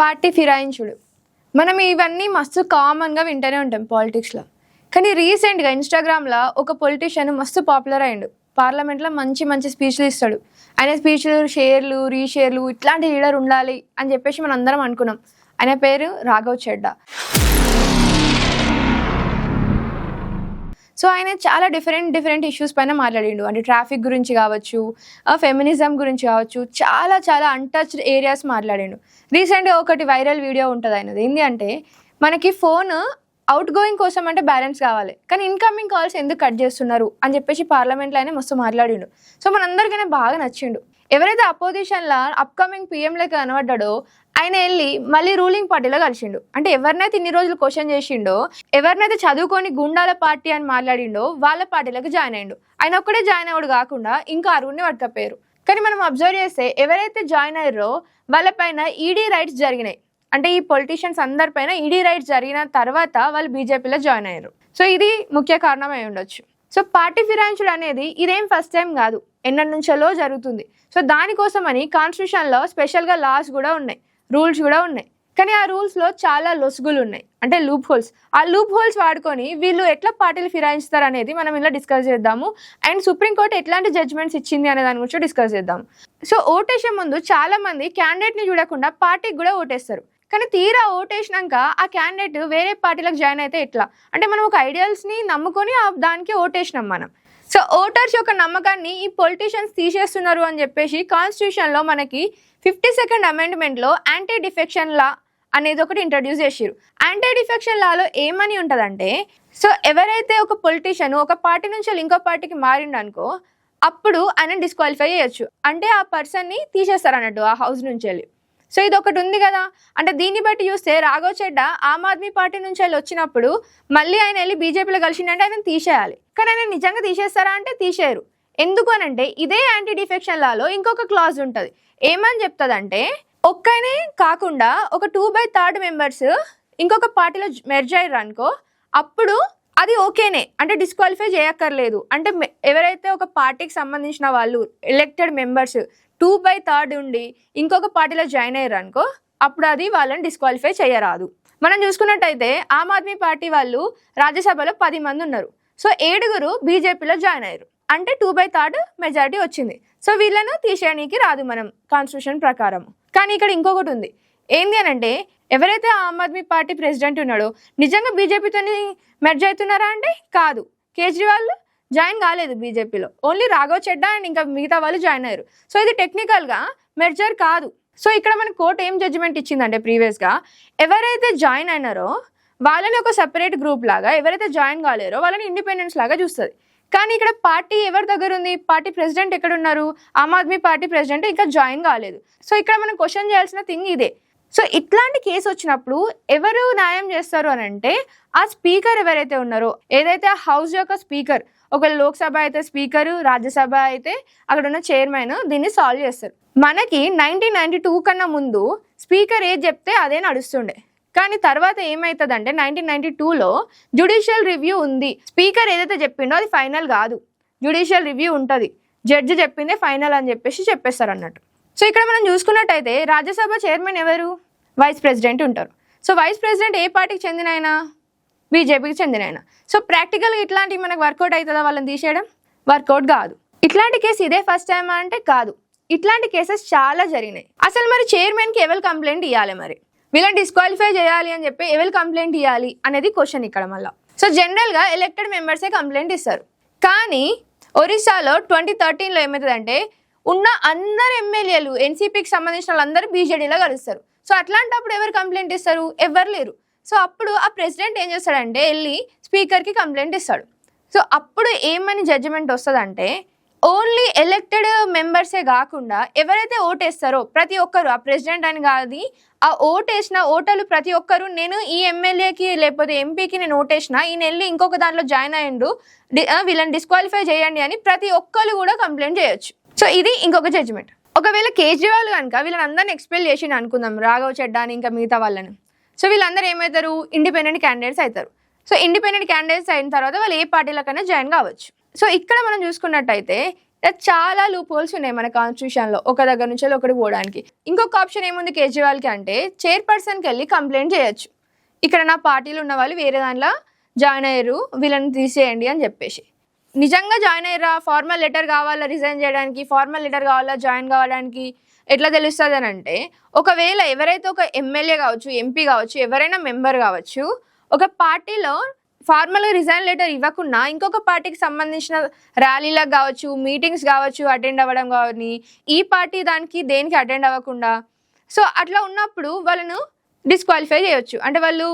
Party ఫిరాయించుడు. మనం ఇవన్నీ మస్తు కామన్గా వింటూనే ఉంటాం పాలిటిక్స్లో. కానీ రీసెంట్గా ఇన్స్టాగ్రామ్లో ఒక పొలిటీషియన్ మస్తు పాపులర్ అయ్యిండు. పార్లమెంట్లో మంచి మంచి స్పీచ్లు ఇస్తాడు. ఆయన స్పీచ్లు షేర్లు రీషేర్లు ఇట్లాంటి లీడర్ ఉండాలి అని చెప్పేసి మనం అందరం అనుకున్నాం. ఆయన పేరు రాఘవ్ చెడ్డా. సో ఆయన చాలా డిఫరెంట్ ఇష్యూస్ పైన మాట్లాడిండు. అంటే ట్రాఫిక్ గురించి కావచ్చు, ఫెమినిజం గురించి కావచ్చు, చాలా అన్టచ్డ్ ఏరియాస్ మాట్లాడిండు. రీసెంట్గా ఒకటి వైరల్ వీడియో ఉంటుంది ఆయనది. ఏంటి అంటే, మనకి ఫోన్ అవుట్ గోయింగ్ కోసం అంటే బ్యాలెన్స్ కావాలి, కానీ ఇన్కమింగ్ కాల్స్ ఎందుకు కట్ చేస్తున్నారు అని చెప్పేసి పార్లమెంట్లో ఆయన మస్తు మాట్లాడిండు. సో మనందరికైనా బాగా నచ్చిండు. ఎవరైతే అపోజిషన్లో అప్కమింగ్ పీఎంలో కనబడ్డాడో ఆయన వెళ్ళి మళ్ళీ రూలింగ్ పార్టీలో కలిసిండు. అంటే ఎవరినైతే ఇన్ని రోజులు క్వశ్చన్ చేసిండో, ఎవరినైతే చదువుకొని గుండాల పార్టీ అని మాట్లాడిండో వాళ్ళ పార్టీలకు జాయిన్ అయ్యిండు. ఆయన ఒక్కడే జాయిన్ అవ్వడు కాకుండా ఇంకా అరుగుని పట్టుకపోయారు. కానీ మనం అబ్జర్వ్ చేస్తే ఎవరైతే జాయిన్ అయ్యారో వాళ్ళపైన ఈడీ రైట్స్ జరిగినాయి. అంటే ఈ పొలిటీషియన్స్ అందరిపైన ఈడీ రైట్స్ జరిగిన తర్వాత వాళ్ళు బీజేపీలో జాయిన్ అయ్యారు. సో ఇది ముఖ్య కారణం అయి ఉండొచ్చు. సో పార్టీ ఫిరాయించుడు అనేది ఇదేం ఫస్ట్ టైం కాదు, ఎన్నటి నుంచో జరుగుతుంది. సో దానికోసమని కాన్స్టిట్యూషన్లో స్పెషల్గా లాస్ కూడా ఉన్నాయి, రూల్స్ కూడా ఉన్నాయి. కానీ ఆ రూల్స్లో చాలా లొసుగులు ఉన్నాయి, అంటే లూప్ హోల్స్. ఆ లూప్ హోల్స్ వాడుకొని వీళ్ళు ఎట్లా పార్టీలు ఫిరాయిస్తారు అనేది మనం ఇలా డిస్కస్ చేద్దాము. అండ్ సుప్రీంకోర్టు ఎట్లాంటి జడ్జ్మెంట్స్ ఇచ్చింది అనే దాని గురించి డిస్కస్ చేద్దాం. సో ఓటేసే ముందు చాలా మంది క్యాండిడేట్ని చూడకుండా పార్టీకి కూడా ఓటేస్తారు. కానీ తీరా ఓటేసినాక ఆ క్యాండిడేట్ వేరే పార్టీలకు జాయిన్ అయితే ఎట్లా? అంటే మనం ఒక ఐడియల్స్ని నమ్ముకొని దానికి ఓటేసినాం మనం. సో ఓటర్స్ యొక్క నమ్మకాన్ని ఈ పొలిటీషియన్స్ తీసేస్తున్నారు అని చెప్పేసి కాన్స్టిట్యూషన్లో మనకి 52nd అమెండ్మెంట్లో యాంటీ డిఫెక్షన్ లా అనేది ఒకటి ఇంట్రడ్యూస్ చేసారు. యాంటీ డిఫెక్షన్ లాలో ఏమని ఉంటుందంటే, సో ఎవరైతే ఒక పొలిటీషియన్ ఒక పార్టీ నుంచి ఇంకో పార్టీకి మారిండనుకో అప్పుడు ఆయన డిస్క్వాలిఫై చేయొచ్చు. అంటే ఆ పర్సన్ని తీసేస్తారు అన్నట్టు ఆ హౌస్ నుంచి వెళ్ళి. సో ఇది ఒకటి ఉంది కదా. అంటే దీన్ని బట్టి చూస్తే రాఘవ్ చెడ్డా ఆమ్ ఆద్మీ పార్టీ నుంచి వెళ్ళి వచ్చినప్పుడు మళ్ళీ ఆయన వెళ్ళి బీజేపీలో కలిసిండంటే ఆయన తీసేయాలి. కానీ ఆయన నిజంగా తీసేస్తారా అంటే తీసేయరు. ఎందుకు అనంటే ఇదే యాంటీ డిఫెక్షన్ లాలో ఇంకొక క్లాజ్ ఉంటుంది. ఏమని చెప్తుందంటే, ఒక్కనే కాకుండా ఒక 2/3 మెంబర్స్ ఇంకొక పార్టీలో మెర్జ్ అయ్యారు అనుకో అప్పుడు అది ఓకేనే, అంటే డిస్క్వాలిఫై చేయక్కర్లేదు. అంటే ఎవరైతే ఒక పార్టీకి సంబంధించిన వాళ్ళు ఎలక్టెడ్ మెంబర్స్ 2/3 ఉండి ఇంకొక పార్టీలో జాయిన్ అయ్యారు అనుకో అప్పుడు అది వాళ్ళని డిస్క్వాలిఫై చేయరాదు. మనం చూసుకున్నట్టయితే ఆమ్ ఆద్మీ పార్టీ వాళ్ళు రాజ్యసభలో 10 మంది ఉన్నారు. సో 7 బీజేపీలో జాయిన్ అయ్యారు, అంటే 2/3 మెజారిటీ వచ్చింది. సో వీళ్ళను తీసేయడానికి రాదు మనం కాన్స్టిట్యూషన్ ప్రకారం. కానీ ఇక్కడ ఇంకొకటి ఉంది. ఏంది అనంటే, ఎవరైతే ఆమ్ ఆద్మీ పార్టీ ప్రెసిడెంట్ ఉన్నాడో నిజంగా బీజేపీతో మెర్జ్ అవుతున్నారా అంటే కాదు. కేజ్రీవాల్ జాయిన్ కాలేదు బీజేపీలో, ఓన్లీ రాఘవ్ చెడ్డా అండ్ ఇంకా మిగతా వాళ్ళు జాయిన్ అయ్యారు. సో ఇది టెక్నికల్గా మెర్జర్ కాదు. సో ఇక్కడ మన కోర్టు ఏం జడ్జిమెంట్ ఇచ్చిందంటే, ప్రీవియస్గా ఎవరైతే జాయిన్ అయినారో వాళ్ళని ఒక సెపరేట్ గ్రూప్ లాగా, ఎవరైతే జాయిన్ కాలేరో వాళ్ళని ఇండిపెండెన్స్ లాగా చూస్తుంది. కానీ ఇక్కడ పార్టీ ఎవరి దగ్గర ఉంది? పార్టీ ప్రెసిడెంట్ ఎక్కడ ఉన్నారు? ఆమ్ ఆద్మీ పార్టీ ప్రెసిడెంట్ ఇంకా జాయిన్ కాలేదు. సో ఇక్కడ మనం క్వశ్చన్ చేయాల్సిన థింగ్ ఇదే. సో ఇట్లాంటి కేసు వచ్చినప్పుడు ఎవరు న్యాయం చేస్తారు అని అంటే, ఆ స్పీకర్ ఎవరైతే ఉన్నారో, ఏదైతే ఆ హౌస్ యొక్క స్పీకర్, ఒకవేళ లోక్సభ అయితే స్పీకరు, రాజ్యసభ అయితే అక్కడ ఉన్న చైర్మన్ దీన్ని సాల్వ్ చేస్తారు. మనకి 1992 కన్నా ముందు స్పీకర్ ఏది చెప్తే అదే నడుస్తుండే. కానీ తర్వాత ఏమవుతుందంటే 1992లో జ్యుడిషియల్ రివ్యూ ఉంది. స్పీకర్ ఏదైతే చెప్పిండో అది ఫైనల్ కాదు, జ్యుడిషియల్ రివ్యూ ఉంటుంది. జడ్జి చెప్పిందే ఫైనల్ అని చెప్పేస్తారు అన్నట్టు. సో ఇక్కడ మనం చూసుకున్నట్టయితే రాజ్యసభ చైర్మన్ ఎవరు? వైస్ ప్రెసిడెంట్ ఉంటారు. సో వైస్ ప్రెసిడెంట్ ఏ పార్టీకి చెందిన ఆయన? బీజేపీకి చెందిన ఆయన. సో ప్రాక్టికల్గా ఇట్లాంటివి మనకు వర్కౌట్ అవుతుందా వాళ్ళని తీసేయడం? వర్కౌట్ కాదు. ఇట్లాంటి కేసు ఇదే ఫస్ట్ టైం అంటే కాదు, ఇట్లాంటి కేసెస్ చాలా జరిగినాయి. అసలు మరి చైర్మన్కి ఎవరు కంప్లైంట్ ఇవ్వాలి? మరి వీళ్ళని డిస్క్వాలిఫై చేయాలి అని చెప్పి ఎవరు కంప్లైంట్ ఇవ్వాలి అనేది క్వశ్చన్ ఇక్కడ మళ్ళీ. సో జనరల్గా ఎలక్టెడ్ మెంబర్సే కంప్లైంట్ ఇస్తారు. కానీ ఒరిస్సాలో 2013లో ఏమవుతుందంటే, ఉన్న అందరు ఎమ్మెల్యేలు ఎన్సీపీకి సంబంధించిన వాళ్ళందరూ బీజేడీలో కలుస్తారు. సో అట్లాంటప్పుడు ఎవరు కంప్లైంట్ ఇస్తారు? ఎవరు లేరు. సో అప్పుడు ఆ ప్రెసిడెంట్ ఏం చేస్తాడంటే వెళ్ళి స్పీకర్కి కంప్లైంట్ ఇస్తాడు. సో అప్పుడు ఏమని జడ్జిమెంట్ వస్తుందంటే, ఓన్లీ ఎలక్టెడ్ మెంబర్సే కాకుండా ఎవరైతే ఓటేస్తారో ప్రతి ఒక్కరు, ఆ ప్రెసిడెంట్ అని కాదు, ఆ ఓటేసిన ఓటర్లు ప్రతి ఒక్కరు, నేను ఈ ఎమ్మెల్యేకి లేకపోతే ఎంపీకి నేను ఓటేసిన, ఈయన వెళ్ళి ఇంకొక దాంట్లో జాయిన్ అయ్యిండు, వీళ్ళని డిస్క్వాలిఫై చేయండి అని ప్రతి ఒక్కరు కూడా కంప్లైంట్ చేయొచ్చు. సో ఇది ఇంకొక జడ్జిమెంట్. ఒకవేళ కేజ్రీవాల్ కనుక వీళ్ళని అందరిని ఎక్స్పెల్ చేసి అనుకుందాం, రాఘవ్ చెడ్డా అని ఇంకా మిగతా వాళ్ళని. సో వీళ్ళందరూ ఏమవుతారు? ఇండిపెండెంట్ క్యాండిడేట్స్ అవుతారు. సో ఇండిపెండెంట్ క్యాండిడేట్స్ అయిన తర్వాత వాళ్ళు ఏ పార్టీలకైనా జాయిన్ కావచ్చు. సో ఇక్కడ మనం చూసుకున్నట్టయితే ఇలా చాలా లూప్ హోల్స్ ఉన్నాయి మన కాన్స్టిట్యూషన్లో, ఒక దగ్గర నుంచి ఒకటి పోవడానికి. ఇంకొక ఆప్షన్ ఏముంది కేజ్రీవాల్కి అంటే, చైర్పర్సన్కి వెళ్ళి కంప్లైంట్ చేయొచ్చు, ఇక్కడ నా పార్టీలో ఉన్న వాళ్ళు వేరే దాంట్లో జాయిన్ అయ్యారు, వీళ్ళని తీసేయండి అని చెప్పేసి. నిజంగా జాయిన్ అయ్యారా, ఫార్మల్ లెటర్ కావాలా రిజైన్ చేయడానికి, ఫార్మల్ లెటర్ కావాలా జాయిన్ కావడానికి, ఎట్లా తెలుస్తుంది అని అంటే, ఒకవేళ ఎవరైతే ఒక ఎమ్మెల్యే కావచ్చు, ఎంపీ కావచ్చు, ఎవరైనా మెంబర్ కావచ్చు, ఒక పార్టీలో ఫార్మల్గా రిజైన్ లెటర్ ఇవ్వకుండా ఇంకొక పార్టీకి సంబంధించిన ర్యాలీలకు కావచ్చు, మీటింగ్స్ కావచ్చు అటెండ్ అవ్వడం కానీ, ఈ పార్టీ దానికి దేనికి అటెండ్ అవ్వకుండా, సో అట్లా ఉన్నప్పుడు వాళ్ళను డిస్క్వాలిఫై చేయొచ్చు. అంటే వాళ్ళు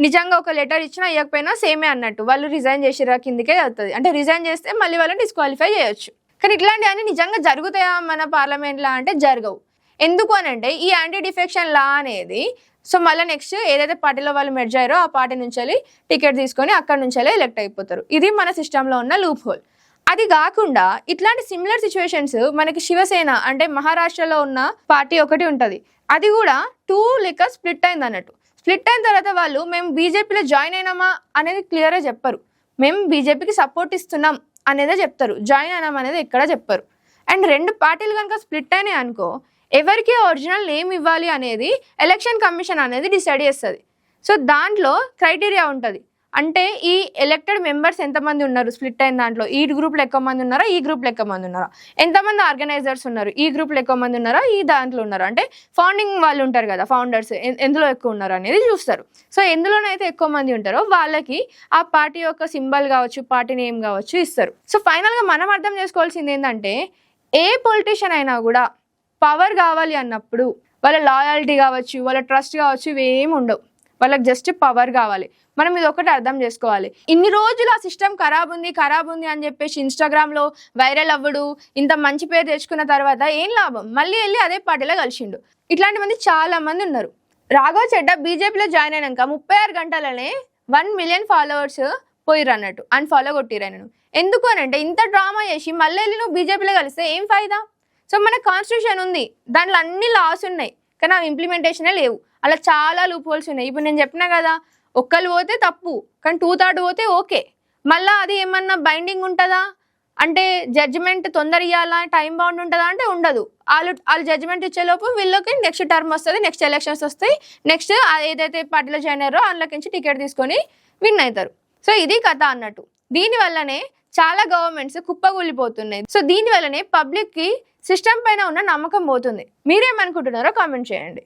నిజంగా ఒక లెటర్ ఇచ్చినా ఇవ్వకపోయినా సేమే అన్నట్టు, వాళ్ళు రిజైన్ చేసిరా కిందకే అవుతుంది. అంటే రిజైన్ చేస్తే మళ్ళీ వాళ్ళని డిస్క్వాలిఫై చేయొచ్చు. కానీ ఇట్లాంటివన్నీ నిజంగా జరుగుతాయా మన పార్లమెంట్లో అంటే జరగవు. ఎందుకు అని అంటే, ఈ యాంటీ డిఫెక్షన్ లా అనేది సో మళ్ళీ నెక్స్ట్ ఏదైతే పార్టీలో వాళ్ళు మెర్జ్ అయ్యారో ఆ పార్టీ నుంచి వెళ్ళి టికెట్ తీసుకొని అక్కడ నుంచి వెళ్ళి ఎలెక్ట్ అయిపోతారు. ఇది మన సిస్టంలో ఉన్న లూప్ హోల్. అది కాకుండా ఇట్లాంటి సిమిలర్ సిచ్యువేషన్స్ మనకి శివసేన అంటే మహారాష్ట్రలో ఉన్న పార్టీ ఒకటి ఉంటుంది. అది కూడా 2 లెక్క స్ప్లిట్ అయింది అన్నట్టు. స్ప్లిట్ అయిన తర్వాత వాళ్ళు మేము బీజేపీలో జాయిన్ అయినామా అనేది క్లియర్గా చెప్పరు, మేము బీజేపీకి సపోర్ట్ ఇస్తున్నాం అనేదే చెప్తారు, జాయిన్ అయినాం అనేది ఎక్కడ చెప్పరు. అండ్ 2 పార్టీలు కనుక స్ప్లిట్ అయినాయి అనుకో, ఎవరికి ఒరిజినల్ నేమ్ ఇవ్వాలి అనేది ఎలక్షన్ కమిషన్ అనేది డిసైడ్ చేస్తుంది. సో దాంట్లో క్రైటీరియా ఉంటుంది. అంటే ఈ ఎలక్టెడ్ మెంబర్స్ ఎంతమంది ఉన్నారు స్ప్లిట్ అయిన దాంట్లో, ఈ గ్రూప్లో ఎక్కువ మంది ఉన్నారా, ఈ గ్రూప్లో ఎక్కువ మంది ఉన్నారా, ఎంతమంది ఆర్గనైజర్స్ ఉన్నారు, ఈ గ్రూప్లో ఎక్కువ మంది ఉన్నారా, ఈ దాంట్లో ఉన్నారా, అంటే ఫౌండింగ్ వాళ్ళు ఉంటారు కదా ఫౌండర్స్, ఎందులో ఎక్కువ ఉన్నారు అనేది చూస్తారు. సో ఎందులోనైతే ఎక్కువ మంది ఉంటారో వాళ్ళకి ఆ పార్టీ యొక్క సింబల్ కావచ్చు, పార్టీ నేమ్ కావచ్చు ఇస్తారు. సో ఫైనల్గా మనం అర్థం చేసుకోవాల్సింది ఏంటంటే, ఏ పొలిటీషియన్ అయినా కూడా పవర్ కావాలి అన్నప్పుడు వాళ్ళ లాయల్టీ కావచ్చు, వాళ్ళ ట్రస్ట్ కావచ్చు, ఇవేమి ఉండవు, వాళ్ళకి జస్ట్ పవర్ కావాలి. మనం ఇది ఒకటి అర్థం చేసుకోవాలి. ఇన్ని రోజులు ఆ సిస్టమ్ ఖరాబ్ ఉంది అని చెప్పేసి ఇన్స్టాగ్రామ్లో వైరల్ అవ్వడు, ఇంత మంచి పేరు తెచ్చుకున్న తర్వాత ఏం లాభం, మళ్ళీ వెళ్ళి అదే పార్టీలో కలిసిండు. ఇట్లాంటి మంది చాలా మంది ఉన్నారు. రాఘవ్ చెడ్డా బీజేపీలో జాయిన్ అయినాక 36 గంటలనే 1 మిలియన్ ఫాలోవర్స్ పోయిర్రు అన్నట్టు, అన్ఫాలో కొట్టిర్రు ఆయన. ఎందుకు అని అంటే, ఇంత డ్రామా చేసి మళ్ళీ వెళ్ళి నువ్వు బీజేపీలో కలిస్తే ఏం ఫాయిదా? సో మన కాన్స్టిట్యూషన్ ఉంది, దాంట్లో అన్ని లాస్ ఉన్నాయి, కానీ అవి ఇంప్లిమెంటేషనే లేవు. అలా చాలా లూప్ హోల్స్ ఉన్నాయి. ఇప్పుడు నేను చెప్పినా కదా, ఒక్కళ్ళు పోతే తప్పు, కానీ 2/3 పోతే ఓకే. మళ్ళీ అది ఏమన్నా బైండింగ్ ఉంటుందా అంటే, జడ్జిమెంట్ తొందర ఇవ్వాలా, టైం బౌండ్ ఉంటుందా అంటే ఉండదు. వాళ్ళు జడ్జిమెంట్ ఇచ్చేలోపు వీళ్ళకి నెక్స్ట్ టర్మ్ వస్తుంది, నెక్స్ట్ ఎలక్షన్స్ వస్తాయి, నెక్స్ట్ ఏదైతే పార్టీలో జాయిన్ అయ్యారో అందులోకి నుంచి టికెట్ తీసుకొని విన్ అవుతారు. సో ఇది కథ అన్నట్టు. దీనివల్లనే చాలా గవర్నమెంట్స్ కుప్పగూలిపోతున్నాయి. సో దీనివల్లనే పబ్లిక్కి సిస్టమ్ పైన ఉన్న నమ్మకం పోతుంది. మీరేమనుకుంటున్నారో కామెంట్ చేయండి.